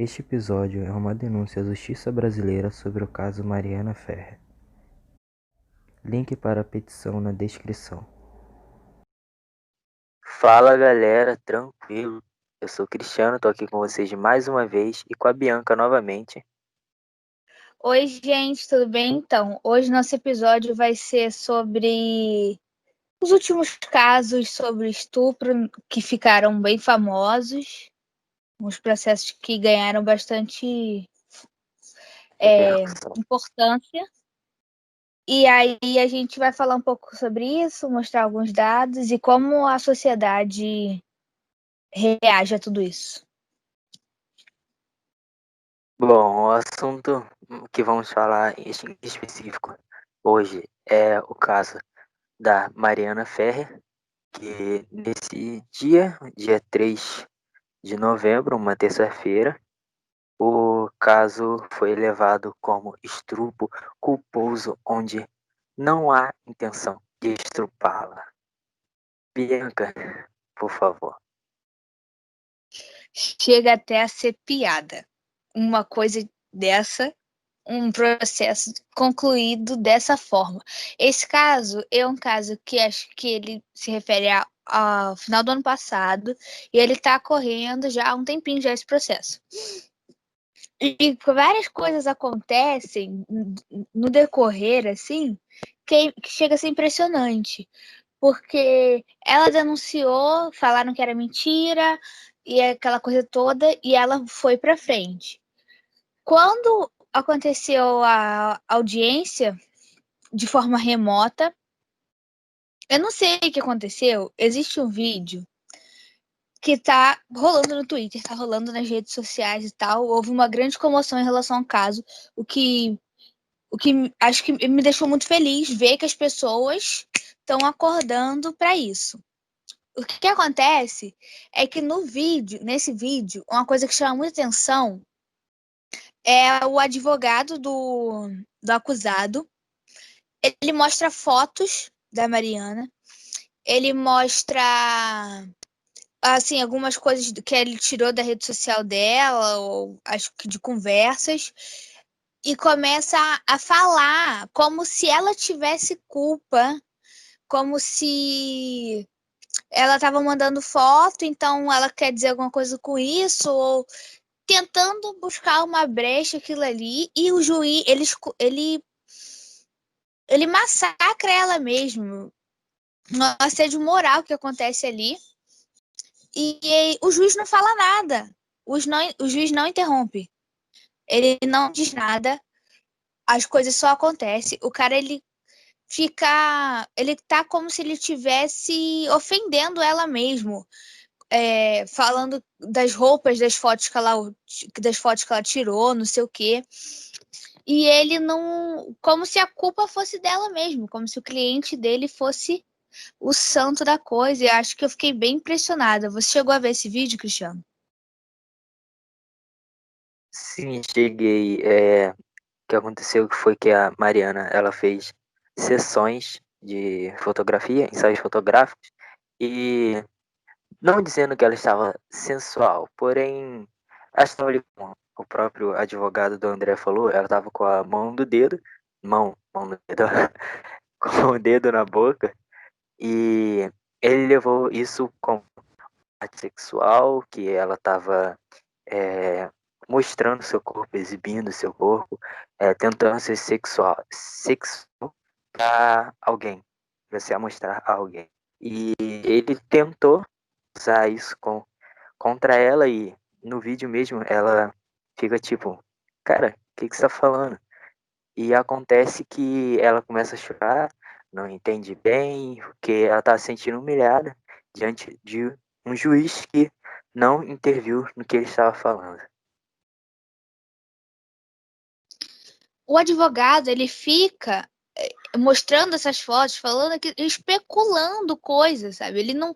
Este episódio é uma denúncia à Justiça Brasileira sobre o caso Mariana Ferrer. Link para a petição na descrição. Fala galera, tranquilo? Eu sou o Cristiano, tô aqui com vocês mais uma vez e com a Bianca novamente. Oi, gente, tudo bem? Então, hoje nosso episódio vai ser sobre os últimos casos sobre estupro que ficaram bem famosos, uns processos que ganharam bastante Repercussão. importância. E aí a gente vai falar um pouco sobre isso, mostrar alguns dados e como a sociedade reage a tudo isso. Bom, o assunto que vamos falar em específico hoje é o caso da Mariana Ferrer, que nesse dia 3 de novembro, uma terça-feira, o caso foi levado como estupro culposo, onde não há intenção de estrupá-la. Bianca, por favor. Chega até a ser piada. Uma coisa dessa, um processo concluído dessa forma. Esse caso é um caso que acho que ele se refere ao final do ano passado e ele está correndo já há um tempinho já esse processo. E várias coisas acontecem no decorrer, assim, que chega a ser impressionante. Porque ela denunciou, falaram que era mentira, e aquela coisa toda, e ela foi para frente. Quando aconteceu a audiência de forma remota, eu não sei o que aconteceu. Existe um vídeo que tá rolando no Twitter, tá rolando nas redes sociais e tal. Houve uma grande comoção em relação ao caso, o que acho que me deixou muito feliz ver que as pessoas estão acordando para isso. O que acontece é que nesse vídeo, uma coisa que chama muita atenção é o advogado do acusado. Ele mostra fotos da Mariana. Ele mostra, assim, algumas coisas que ele tirou da rede social dela, ou acho que de conversas, e começa a falar como se ela tivesse culpa, como se ela estava mandando foto, então ela quer dizer alguma coisa com isso, ou tentando buscar uma brecha aquilo ali, e o juiz, ele massacra ela mesmo, um assédio moral que acontece ali, e o juiz não fala nada, o juiz não interrompe, ele não diz nada, as coisas só acontecem, o cara, ele tá como se ele estivesse ofendendo ela mesmo, falando das roupas, das fotos que ela tirou, não sei o quê. E ele não. Como se a culpa fosse dela mesmo, como se o cliente dele fosse o santo da coisa. E acho que eu fiquei bem impressionada. Você chegou a ver esse vídeo, Cristiano? Sim, cheguei. O que aconteceu foi que a Mariana ela fez sessões de fotografia, ensaios fotográficos, e não dizendo que ela estava sensual, porém, acho que ali, como o próprio advogado do André falou, ela estava com a mão do dedo, mão do dedo, com o dedo na boca, e ele levou isso como parte sexual, que ela estava mostrando seu corpo, exibindo seu corpo, tentando ser sexual para alguém, para se amostrar a alguém. E ele tentou usar isso contra ela e no vídeo mesmo ela fica tipo, cara, o que você tá falando? E acontece que ela começa a chorar, não entende bem, porque ela tá se sentindo humilhada diante de um juiz que não interviu no que ele estava falando. O advogado, ele fica mostrando essas fotos, falando que especulando coisas, sabe? Ele não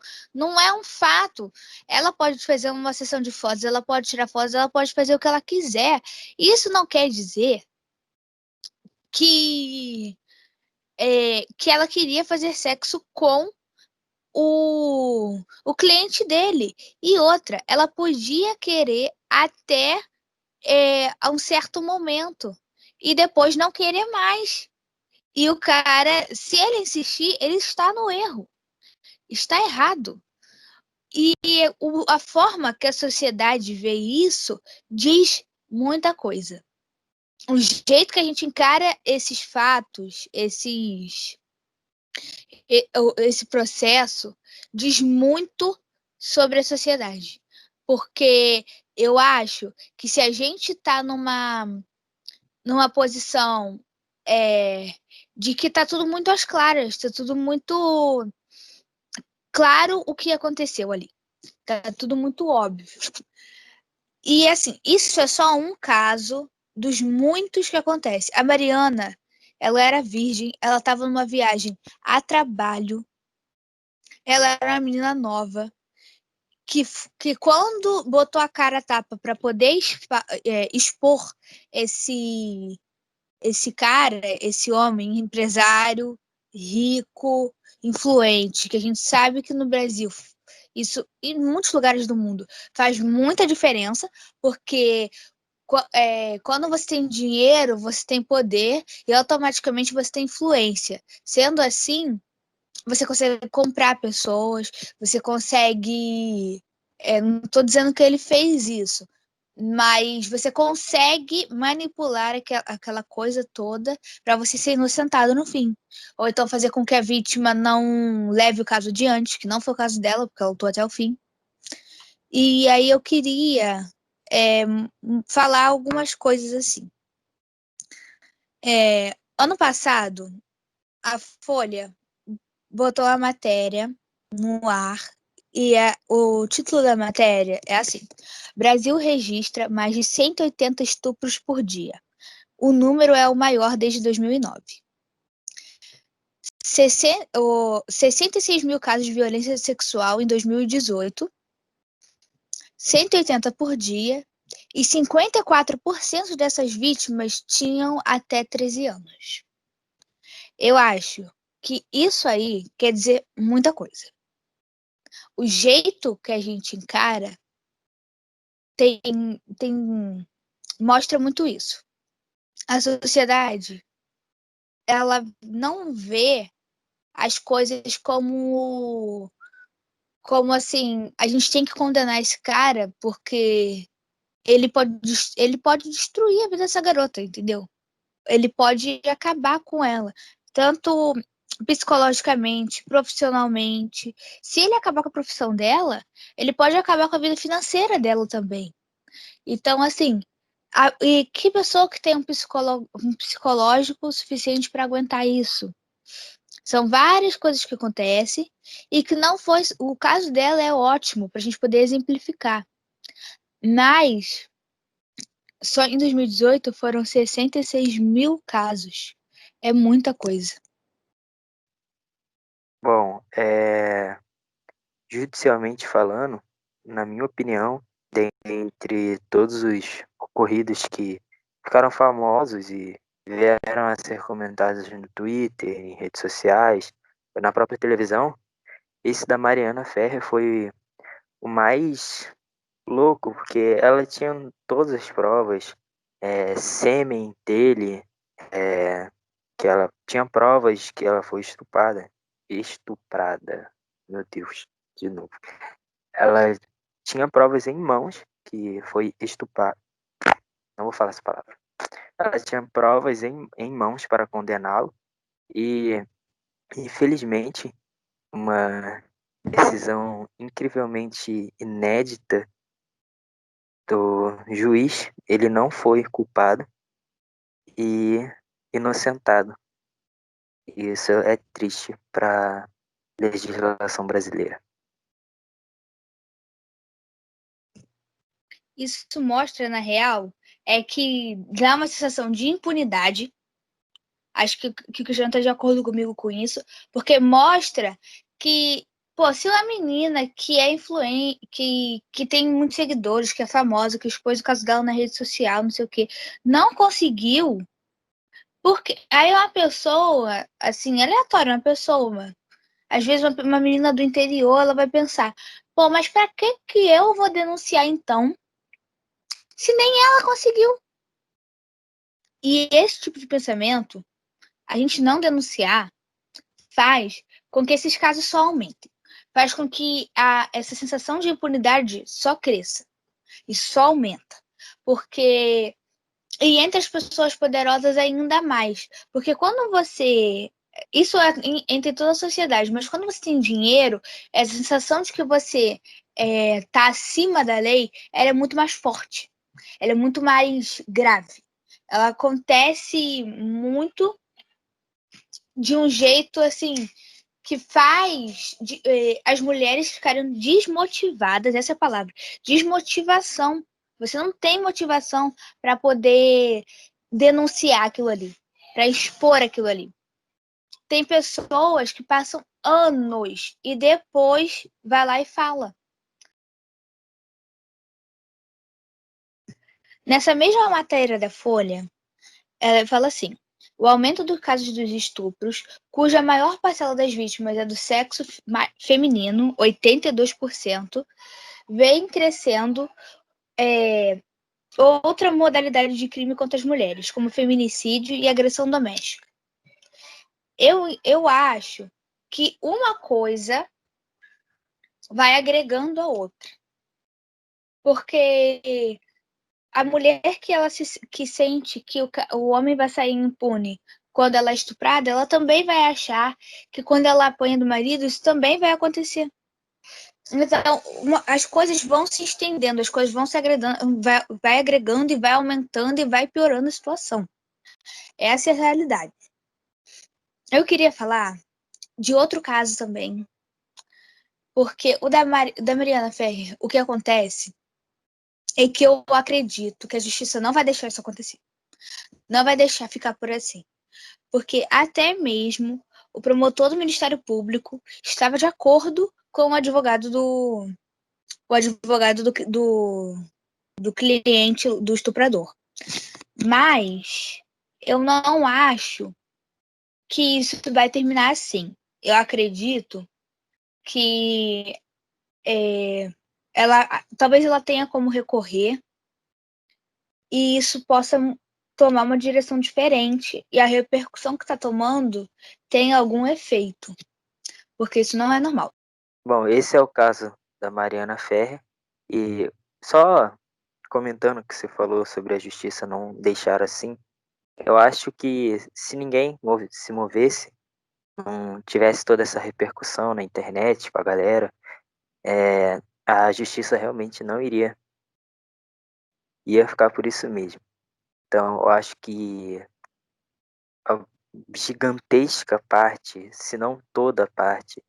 é um fato. Ela pode fazer uma sessão de fotos, ela pode tirar fotos, ela pode fazer o que ela quiser. Isso não quer dizer que que ela queria fazer sexo com o cliente dele. E outra, ela podia querer até a um certo momento e depois não querer mais. E o cara, se ele insistir, ele está no erro, está errado. E a forma que a sociedade vê isso diz muita coisa. O jeito que a gente encara esses fatos, esse processo, diz muito sobre a sociedade. Porque eu acho que se a gente está numa posição de que está tudo muito às claras, está tudo muito claro o que aconteceu ali. Tá tudo muito óbvio. E assim, isso é só um caso dos muitos que acontecem. A Mariana, ela era virgem, ela estava numa viagem a trabalho, ela era uma menina nova, que quando botou a cara a tapa para poder expor esse cara, esse homem empresário, rico, influente, que a gente sabe que no Brasil, isso em muitos lugares do mundo, faz muita diferença, porque quando você tem dinheiro, você tem poder e automaticamente você tem influência. Sendo assim, você consegue comprar pessoas, você consegue. Não estou dizendo que ele fez isso, mas você consegue manipular aquela coisa toda para você ser inocentado no fim. Ou então fazer com que a vítima não leve o caso adiante, que não foi o caso dela, porque ela lutou até o fim. E aí eu queria falar algumas coisas assim. Ano passado, a Folha botou a matéria no ar e o título da matéria é assim: Brasil registra mais de 180 estupros por dia. O número é o maior desde 2009. 66 mil casos de violência sexual em 2018, 180 por dia, e 54% dessas vítimas tinham até 13 anos. Eu acho que isso aí quer dizer muita coisa. O jeito que a gente encara mostra muito isso. A sociedade, ela não vê as coisas como assim, a gente tem que condenar esse cara porque ele pode destruir a vida dessa garota, entendeu? Ele pode acabar com ela, tanto psicologicamente, profissionalmente. Se ele acabar com a profissão dela, ele pode acabar com a vida financeira dela também. Então, assim, e que pessoa que tem um psicológico suficiente para aguentar isso? São várias coisas que acontecem e que não foi. O caso dela é ótimo para a gente poder exemplificar. Mas só em 2018 foram 66 mil casos. É muita coisa. Bom, judicialmente falando, na minha opinião, dentre todos os ocorridos que ficaram famosos e vieram a ser comentados no Twitter, em redes sociais, na própria televisão, esse da Mariana Ferrer foi o mais louco, porque ela tinha todas as provas, sêmen dele, que ela tinha provas que ela foi estuprada, meu Deus, de novo. Ela tinha provas em mãos que foi estuprada, não vou falar essa palavra. Ela tinha provas em mãos para condená-lo e, infelizmente, uma decisão incrivelmente inédita do juiz, ele não foi culpado e inocentado. E isso é triste para a legislação brasileira. Isso mostra, na real, que dá uma sensação de impunidade. Acho que o Cristiano está de acordo comigo com isso, porque mostra que, pô, se uma menina que é influente, que tem muitos seguidores, que é famosa, que expôs o caso dela na rede social, não sei o quê, não conseguiu, porque aí uma pessoa, assim, aleatória, uma pessoa, às vezes uma menina do interior, ela vai pensar, pô, mas para que eu vou denunciar então? se nem ela conseguiu? E esse tipo de pensamento, a gente não denunciar, faz com que esses casos só aumentem. Faz com que essa sensação de impunidade só cresça e só aumenta. Porque e entre as pessoas poderosas ainda mais. Porque quando você. Isso é entre toda a sociedade, mas quando você tem dinheiro, essa sensação de que você tá acima da lei, ela é muito mais forte. Ela é muito mais grave. Ela acontece muito de um jeito assim que faz as mulheres ficarem desmotivadas, essa é a palavra, desmotivação. Você não tem motivação para poder denunciar aquilo ali, para expor aquilo ali. Tem pessoas que passam anos e depois vai lá e fala. Nessa mesma matéria da Folha, ela fala assim: o aumento dos casos dos estupros, cuja maior parcela das vítimas é do sexo feminino, 82%, vem crescendo outra modalidade de crime contra as mulheres, como feminicídio e agressão doméstica. Eu acho que uma coisa vai agregando a outra. Porque a mulher que sente que o homem vai sair impune quando ela é estuprada, ela também vai achar que quando ela apanha do marido, isso também vai acontecer. Então, as coisas vão se estendendo, as coisas vão se agregando, vai agregando e vai aumentando e vai piorando a situação. Essa é a realidade. Eu queria falar de outro caso também, porque o da Mariana Ferrer, o que acontece é que eu acredito que a justiça não vai deixar isso acontecer. Não vai deixar ficar por assim. Porque até mesmo o promotor do Ministério Público estava de acordo com o advogado do cliente, do estuprador. Mas eu não acho que isso vai terminar assim. Eu acredito que talvez ela tenha como recorrer e isso possa tomar uma direção diferente e a repercussão que está tomando tem algum efeito, porque isso não é normal. Bom, esse é o caso da Mariana Ferrer. E só comentando o que você falou sobre a justiça não deixar assim, eu acho que se ninguém se movesse, não tivesse toda essa repercussão na internet com a galera, a justiça realmente não ia ficar por isso mesmo. Então, eu acho que a gigantesca parte, se não toda a parte,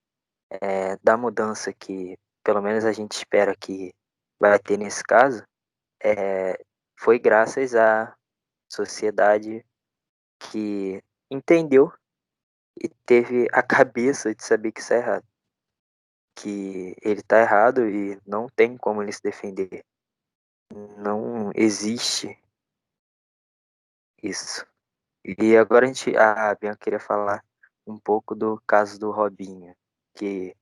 da mudança que pelo menos a gente espera que vai ter nesse caso, foi graças à sociedade que entendeu e teve a cabeça de saber que isso é errado. Que ele está errado e não tem como ele se defender. Não existe isso. E agora a Bianca queria falar um pouco do caso do Robinho, que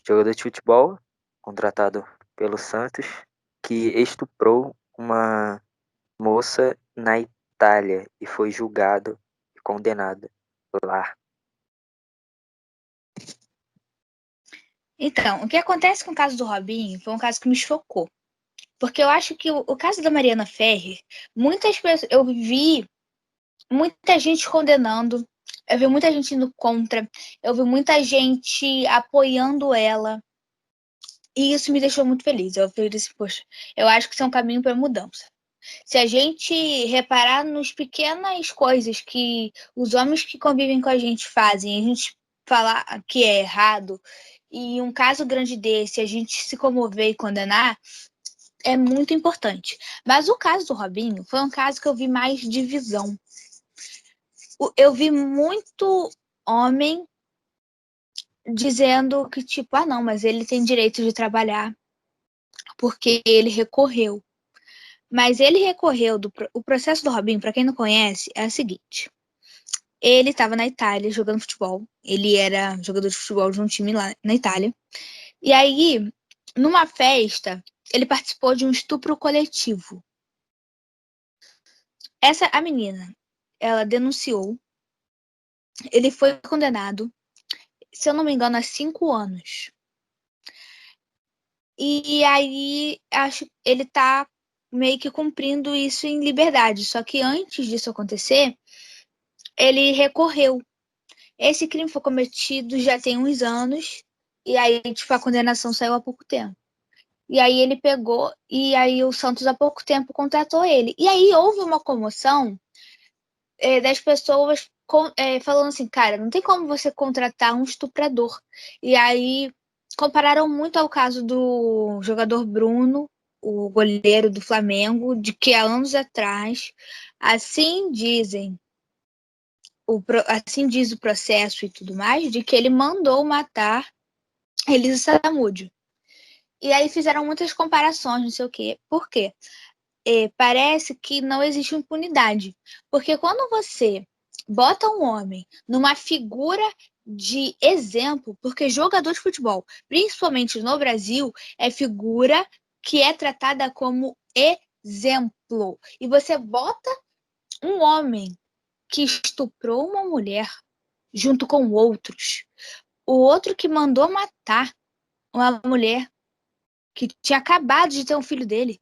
jogador de futebol, contratado pelo Santos, que estuprou uma moça na Itália e foi julgado e condenado lá. Então, o que acontece com o caso do Robinho foi um caso que me chocou. Porque eu acho que o caso da Mariana Ferrer, muitas pessoas, eu vi muita gente condenando, eu vi muita gente indo contra, eu vi muita gente apoiando ela. E isso me deixou muito feliz. Eu falei assim, poxa, eu acho que isso é um caminho para mudança. Se a gente reparar nas pequenas coisas que os homens que convivem com a gente fazem, a gente falar que é errado, e um caso grande desse, a gente se comover e condenar, é muito importante. Mas o caso do Robinho foi um caso que eu vi mais divisão. Eu vi muito homem dizendo que, tipo, ah, não, mas ele tem direito de trabalhar porque ele recorreu. Mas ele recorreu o processo do Robinho, para quem não conhece, é o seguinte. Ele estava na Itália jogando futebol. Ele era jogador de futebol de um time lá na Itália. E aí, numa festa, ele participou de um estupro coletivo. a menina, ela denunciou, ele foi condenado, se eu não me engano, a 5 anos. E aí, acho que ele tá meio que cumprindo isso em liberdade. Só que antes disso acontecer, ele recorreu. Esse crime foi cometido já tem uns anos, e aí, tipo, a condenação saiu há pouco tempo. E aí ele pegou, e aí o Santos há pouco tempo contratou ele. E aí houve uma comoção das pessoas falando assim, cara, não tem como você contratar um estuprador. E aí compararam muito ao caso do jogador Bruno, o goleiro do Flamengo, de que há anos atrás, assim dizem, assim diz o processo e tudo mais, de que ele mandou matar Elisa Samúdio. E aí fizeram muitas comparações, não sei o quê. Por quê? Parece que não existe impunidade. Porque quando você bota um homem numa figura de exemplo, porque jogador de futebol, principalmente no Brasil, é figura que é tratada como exemplo. E você bota um homem que estuprou uma mulher junto com outros, o outro que mandou matar uma mulher que tinha acabado de ter um filho dele.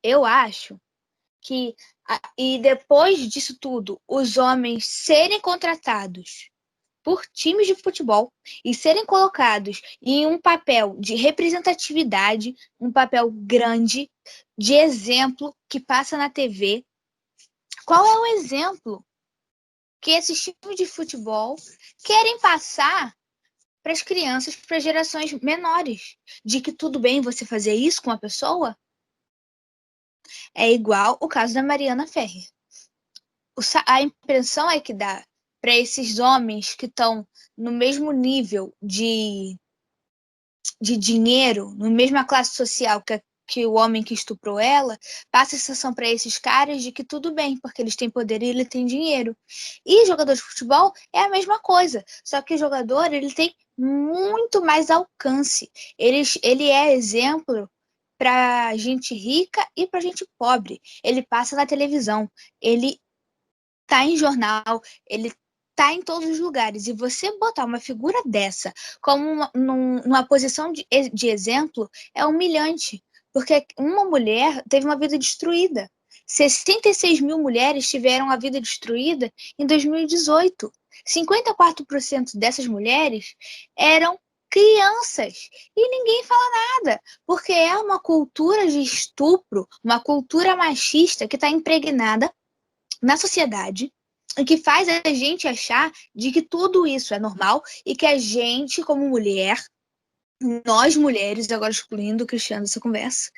Eu acho que e depois disso tudo, os homens serem contratados por times de futebol e serem colocados em um papel de representatividade, um papel grande, de exemplo que passa na TV. Qual é o exemplo que esses times de futebol querem passar para as crianças, para as gerações menores? De que tudo bem você fazer isso com a pessoa? É igual o caso da Mariana Ferrer. A impressão é que dá para esses homens que estão no mesmo nível de dinheiro, na mesma classe social que o homem que estuprou ela, passa a sensação para esses caras de que tudo bem, porque eles têm poder e ele tem dinheiro. E jogador de futebol é a mesma coisa, só que o jogador ele tem muito mais alcance. Ele é exemplo para gente rica e para gente pobre. Ele passa na televisão, ele tá em jornal, ele tá em todos os lugares. E você botar uma figura dessa como numa posição de exemplo é humilhante, porque uma mulher teve uma vida destruída. 66 mil mulheres tiveram a vida destruída em 2018. 54% dessas mulheres eram crianças. E ninguém fala nada, porque é uma cultura de estupro, uma cultura machista que está impregnada na sociedade e que faz a gente achar de que tudo isso é normal e que a gente, como mulher, nós mulheres, agora excluindo o Cristiano dessa conversa,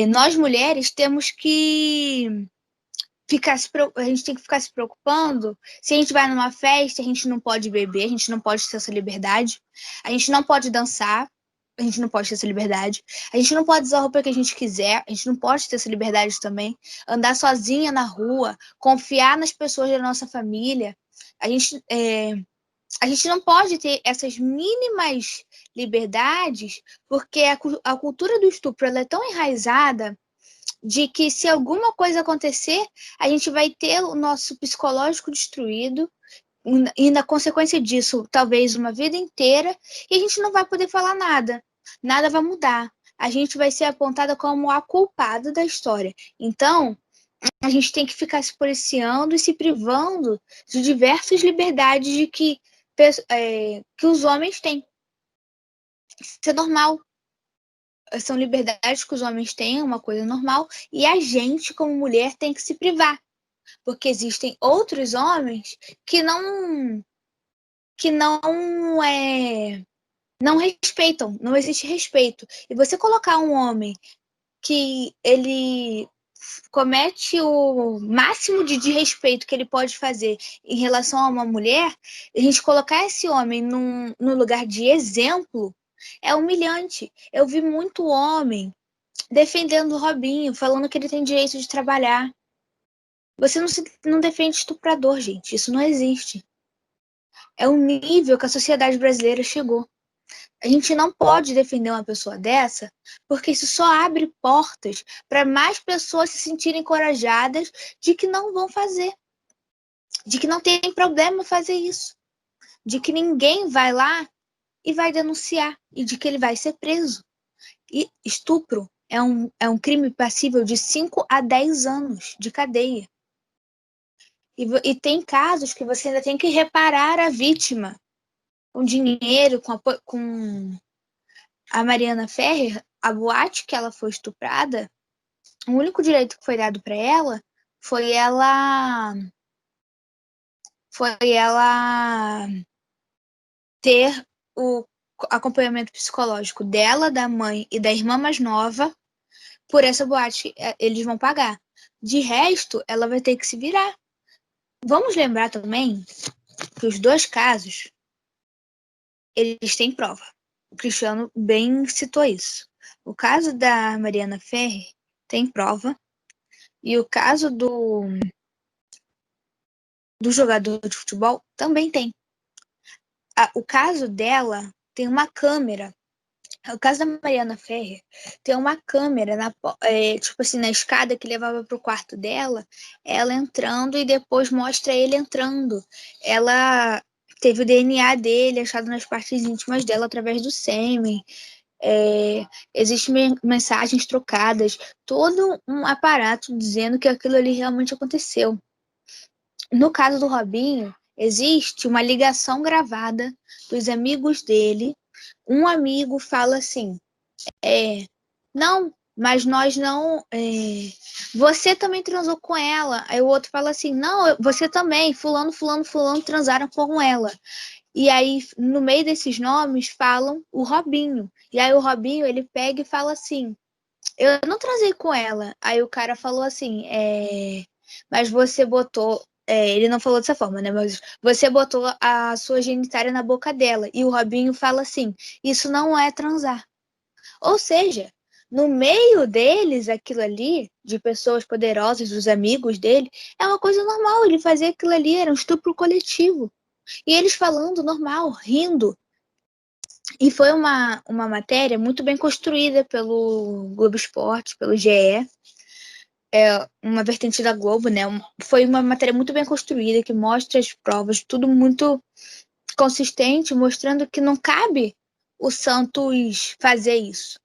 nós mulheres temos que a gente tem que ficar se preocupando. Se a gente vai numa festa, a gente não pode beber, a gente não pode ter essa liberdade, a gente não pode dançar, a gente não pode ter essa liberdade, a gente não pode usar a roupa que a gente quiser, a gente não pode ter essa liberdade também, andar sozinha na rua, confiar nas pessoas da nossa família, a gente não pode ter essas mínimas liberdades, porque a cultura do estupro ela é tão enraizada de que se alguma coisa acontecer, a gente vai ter o nosso psicológico destruído e na consequência disso, talvez uma vida inteira, e a gente não vai poder falar nada. Nada vai mudar. A gente vai ser apontada como a culpada da história. Então, a gente tem que ficar se policiando e se privando de diversas liberdades de que os homens têm. Isso é normal. São liberdades que os homens têm, é uma coisa normal, e a gente, como mulher, tem que se privar. Porque existem outros homens que não respeitam, não existe respeito. E você colocar um homem que ele comete o máximo de desrespeito que ele pode fazer em relação a uma mulher, a gente colocar esse homem no lugar de exemplo é humilhante. Eu vi muito homem defendendo o Robinho, falando que ele tem direito de trabalhar. Você não defende estuprador, gente. Isso não existe. É o nível que a sociedade brasileira chegou. A gente não pode defender uma pessoa dessa, porque isso só abre portas para mais pessoas se sentirem encorajadas de que não vão fazer, de que não tem problema fazer isso, de que ninguém vai lá e vai denunciar, e de que ele vai ser preso. E estupro é um crime passível de 5 a 10 anos de cadeia. E tem casos que você ainda tem que reparar a vítima com dinheiro, com a Mariana Ferrer, a boate que ela foi estuprada, o único direito que foi dado para ela foi ela ter o acompanhamento psicológico dela, da mãe e da irmã mais nova. Por essa boate eles vão pagar. De resto, ela vai ter que se virar. Vamos lembrar também que os dois casos, eles têm prova. O Cristiano bem citou isso. O caso da Mariana Ferrer tem prova, e o caso do jogador de futebol também tem. O caso dela tem uma câmera. O caso da Mariana Ferrer tem uma câmera tipo assim, na escada que levava para o quarto dela, ela entrando e depois mostra ele entrando. Ela teve o DNA dele achado nas partes íntimas dela através do sêmen. Existem mensagens trocadas, todo um aparato dizendo que aquilo ali realmente aconteceu. No caso do Robinho, existe uma ligação gravada dos amigos dele. Um amigo fala assim, não, mas nós não... você também transou com ela. Aí o outro fala assim, não, você também, fulano, fulano, fulano transaram com ela. E aí, no meio desses nomes, falam o Robinho. E aí o Robinho, ele pega e fala assim, eu não transei com ela. Aí o cara falou assim, mas você botou... ele não falou dessa forma, né? Mas você botou a sua genitália na boca dela. E o Robinho fala assim, isso não é transar. Ou seja, no meio deles, aquilo ali, de pessoas poderosas, dos amigos dele, é uma coisa normal. Ele fazia aquilo ali, era um estupro coletivo. E eles falando normal, rindo. E foi uma matéria muito bem construída pelo Globo Esporte, pelo GE, uma vertente da Globo, né? Foi uma matéria muito bem construída, que mostra as provas, tudo muito consistente, mostrando que não cabe o Santos fazer isso.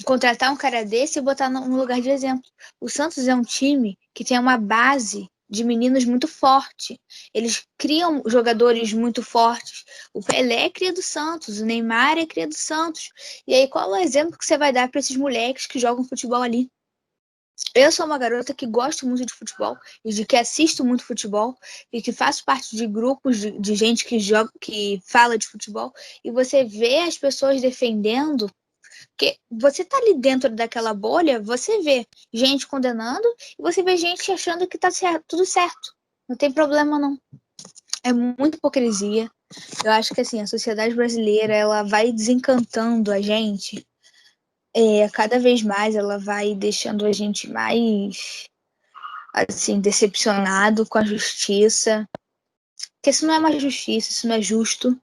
Contratar um cara desse e botar no lugar de exemplo. O Santos é um time que tem uma base de meninos muito forte. Eles criam jogadores muito fortes. O Pelé é cria do Santos, o Neymar é cria do Santos. E aí, qual é o exemplo que você vai dar para esses moleques que jogam futebol ali? Eu sou uma garota que gosto muito de futebol e de que assisto muito futebol e que faço parte de grupos de gente que joga, que fala de futebol, e você vê as pessoas defendendo, porque você tá ali dentro daquela bolha, você vê gente condenando e você vê gente achando que tá tudo certo. Não tem problema, não. É muita hipocrisia. Eu acho que assim, a sociedade brasileira, ela vai desencantando a gente. Cada vez mais ela vai deixando a gente mais assim, decepcionado com a justiça. Porque isso não é uma justiça, isso não é justo.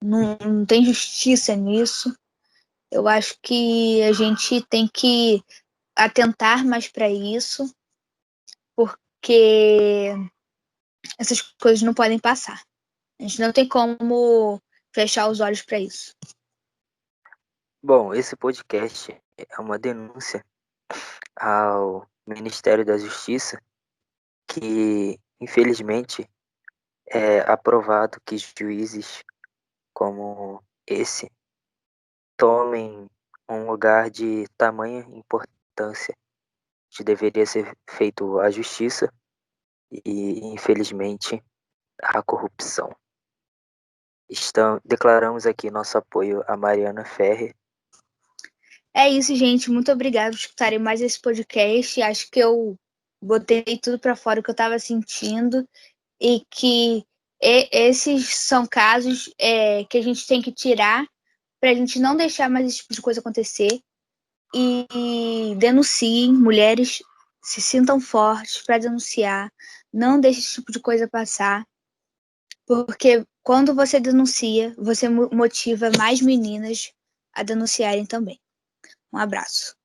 Não tem justiça nisso. Eu acho que a gente tem que atentar mais para isso, porque essas coisas não podem passar. A gente não tem como fechar os olhos para isso. Bom, esse podcast é uma denúncia ao Ministério da Justiça, que infelizmente é aprovado que juízes como esse tomem um lugar de tamanha importância, que deveria ser feito a justiça e, infelizmente, a corrupção. Declaramos aqui nosso apoio a Mariana Ferrer. É isso, gente. Muito obrigada por escutarem mais esse podcast. Acho que eu botei tudo para fora o que eu estava sentindo e que esses são casos que a gente tem que tirar para a gente não deixar mais esse tipo de coisa acontecer. E denunciem, mulheres se sintam fortes para denunciar, não deixem esse tipo de coisa passar, porque Quando você denuncia, você motiva mais meninas a denunciarem também. Um abraço.